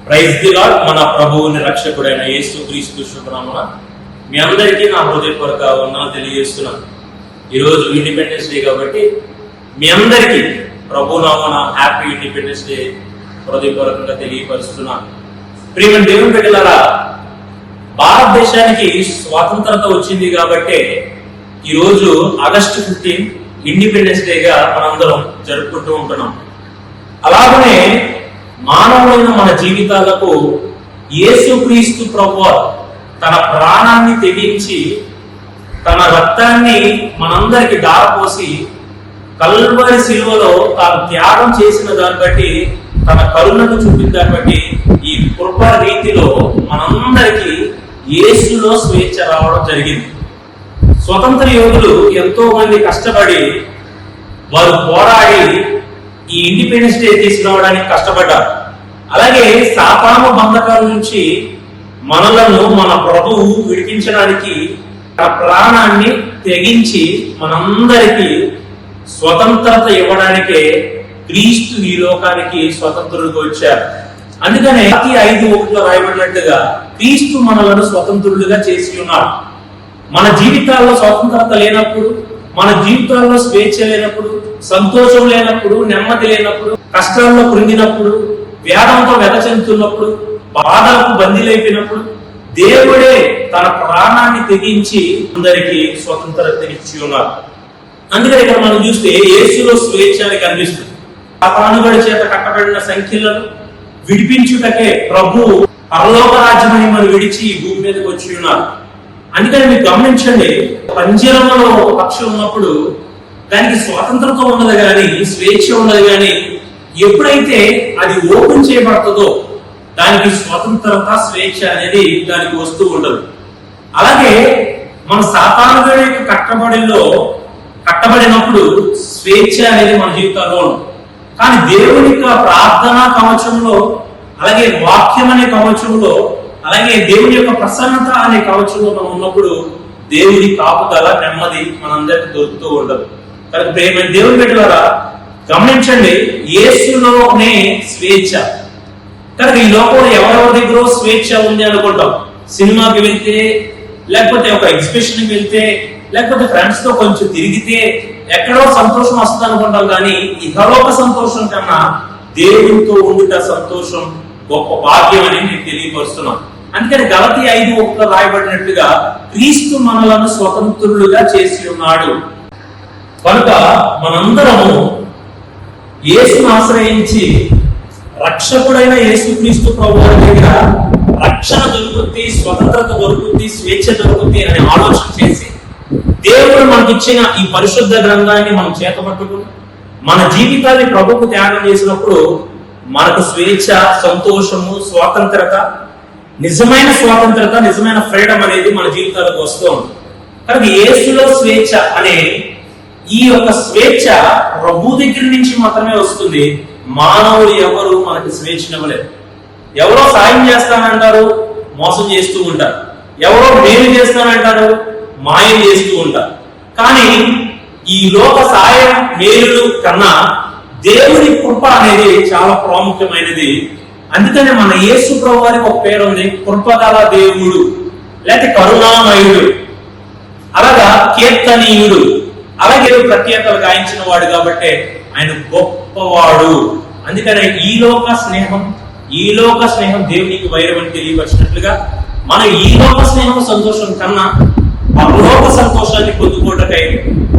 Praise the lord. మన ప్రభువుని రక్షకుడైన యేసుక్రీస్తు శుభనామమున మీ అందరికీ నా హృదయపూర్వక వందనాలు తెలియజేస్తున్నాను. ఈరోజు ఇండిపెండెన్స్ డే కాబట్టి మీ అందరికీ ప్రభు నామమున హ్యాపీ ఇండిపెండెన్స్ డే హృదయపూర్వకంగా తెలియపరుస్తున్నాను. ప్రియమైన దేవుని బిడ్డలారా, భారతదేశానికి స్వాతంత్రత వచ్చింది కాబట్టి ఈరోజు ఆగస్టు 15 ఇండిపెండెన్స్ డేగా మనందరం జరుపుకుంటూ ఉంటున్నాం. అలాగనే మానవులైన మన జీవితాలకు యేసుక్రీస్తు ప్రభువు తన ప్రాణాన్ని తెగించి తన రక్తాన్ని మనందరికి దారపోసి కల్వరి శిలువలో తాను త్యాగం చేసిన దాన్ని బట్టి, తన కరుణను చూపిన దాన్ని బట్టి ఈ కృప రీతిలో మనందరికి యేసులో స్వేచ్ఛ రావడం జరిగింది. స్వతంత్ర యోధులు ఎంతో మంది కష్టపడి వారు పోరాడి ఈ ఇండిపెండెన్స్ డే తీసుకురావడానికి కష్టపడ్డారు. అలాగే సాతాను బంధకాల నుంచి మనలను మన ప్రభువు విడిపించడానికి తన ప్రాణాన్ని తెగించి మనందరికీ స్వతంత్రత ఇవ్వడానికే క్రీస్తు ఈ లోకానికి స్వతంత్రుడిగా వచ్చారు. అందుకనే 5:1 రాయబడినట్టుగా క్రీస్తు మనలను స్వతంత్రులుగా చేసి ఉన్నాడు. మన జీవితాల్లో స్వతంత్రత లేనప్పుడు, మన జీవితాల్లో స్వేచ్ఛ లేనప్పుడు, సంతోషం లేనప్పుడు, నెమ్మది లేనప్పుడు, కష్టాల్లో కృంగినప్పుడు, వ్యాధంతో వ్యధ చెందుతున్నప్పుడు, బాధలకు బందీలైపోయినప్పుడు దేవుడే తన ప్రాణాన్ని తెగించి అందరికీ స్వతంత్రత ఇచ్చి ఉన్నారు. అందుకని ఇక్కడ మనం చూస్తే యేసులో స్వేచ్ఛ అని కనిపిస్తుంది. సాతానుగాడి చేత కట్టబడిన సంఖ్యలను విడిపించుటకే ప్రభు పరలోక రాజ్య మహిమను విడిచి ఈ భూమి మీదకి వచ్చి ఉన్నారు. అందుకని మీరు గమనించండి, పంజరంలో పక్షి ఉన్నప్పుడు దానికి స్వాతంత్రత ఉన్నది కానీ, స్వేచ్ఛ ఉన్నది కానీ, ఎప్పుడైతే అది ఓపెన్ చేయబడుతుందో దానికి స్వతంత్రత, స్వేచ్ఛ అనేది దానికి వస్తూ ఉండదు. అలాగే మన సాతానుగాడి కట్టబడినప్పుడు స్వేచ్ఛ అనేది మన జీవితాల్లో ఉంది. కానీ దేవుని యొక్క ప్రార్థనా కవచంలో, అలాగే వాక్యం అనే కవచంలో, అలాగే దేవుని యొక్క ప్రసన్నత అనే కవచంలో మనం ఉన్నప్పుడు దేవుని కాపుదల, నెమ్మది మనందరికి దొరుకుతూ ఉండదు. కానీ ప్రేమ దేవుని బిడ్డలారా గమనించండి, యేసులోనే స్వేచ్ఛ. కనుక ఈ లోకంలో ఎవరెవరి దగ్గర స్వేచ్ఛ ఉంది అనుకుంటాం. సినిమాకి వెళ్తే, లేకపోతే ఒక ఎగ్జిబిషన్కి వెళ్తే, లేకపోతే ఫ్రెండ్స్ తో కొంచెం తిరిగితే ఎక్కడో సంతోషం వస్తుంది అనుకుంటాం. కానీ ఇహలోక సంతోషం కన్నా దేవునితో ఉండుట సంతోషం గొప్ప భాగ్యం అని నేను తెలియపరుస్తున్నాను. అందుకని గలతీ 5:1 రాయబడినట్లుగా క్రీస్తు మనలను స్వతంత్రులుగా చేసి ఉన్నాడు. కనుక మనందరము యేసును ఆశ్రయించి రక్షకుడైన యేసుక్రీస్తు ప్రభువు దగ్గర రక్షణ దొరుకుతుంది, స్వతంత్రత దొరుకుతుంది, స్వేచ్ఛ దొరుకుతుంది అనే ఆలోచన చేసి దేవుడు మనకి ఇచ్చిన ఈ పరిశుద్ధ గ్రంథాన్ని మనం చేతపట్టుకుని మన జీవితాన్ని ప్రభువుకు త్యాగం చేసినప్పుడు మనకు స్వేచ్ఛ, సంతోషము, స్వాతంత్రత, నిజమైన స్వాతంత్రత, నిజమైన ఫ్రీడమ్ అనేది మన జీవితాలకు వస్తూ ఉంది. కనుక యేసులో స్వేచ్ఛ అనే ఈ యొక్క స్వేచ్ఛ ప్రభు దగ్గర నుంచి మాత్రమే వస్తుంది. మానవులు ఎవరు మనకి స్వేచ్ఛనివ్వలేదు. ఎవరో సాయం చేస్తానంటారు, మోసం చేస్తూ ఉంటారు. ఎవరో మేలు చేస్తానంటారు, మాయం చేస్తూ ఉంటారు. కానీ ఈ లోక సాయం, మేలులు కన్నా దేవుని కృప అనేది చాలా ప్రాముఖ్యమైనది. అందుకనే మన యేసు ప్రభు వారికి ఒక పేరు ఉంది, కృపగల దేవుడు, లేకపోతే కరుణామయుడు, అలాగా కీర్తనీయుడు. అలాగే ప్రత్యేకలు గాయించిన వాడు కాబట్టి ఆయన గొప్పవాడు. అందుకనే ఈ లోక స్నేహం దేవునికి వైరం అని తెలియవచ్చినట్లుగా మన ఈ లోక స్నేహం సంతోషం కన్నా పరలోక సంతోషాన్ని పొందుకోవటకై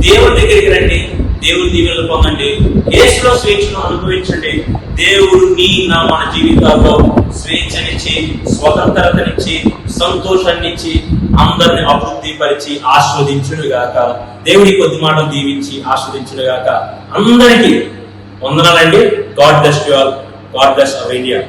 దేవుడి దగ్గరికి రండి, దేవుడి దీవెనలు పొందండి, యేసులో స్వేచ్ఛను అనుభవించండి. దేవుడు మన జీవితాల్లో స్వేచ్ఛనిచ్చి, స్వతంత్రతనిచ్చి, సంతోషాన్నిచ్చి, అందరిని అభివృద్ధి పరిచి ఆస్వాదించునుగాక. దేవుడి కొద్ది మాటలు దీవించి ఆస్వాదించునుగాక. అందరికీ వందనాలండి. God bless you all. God bless our India.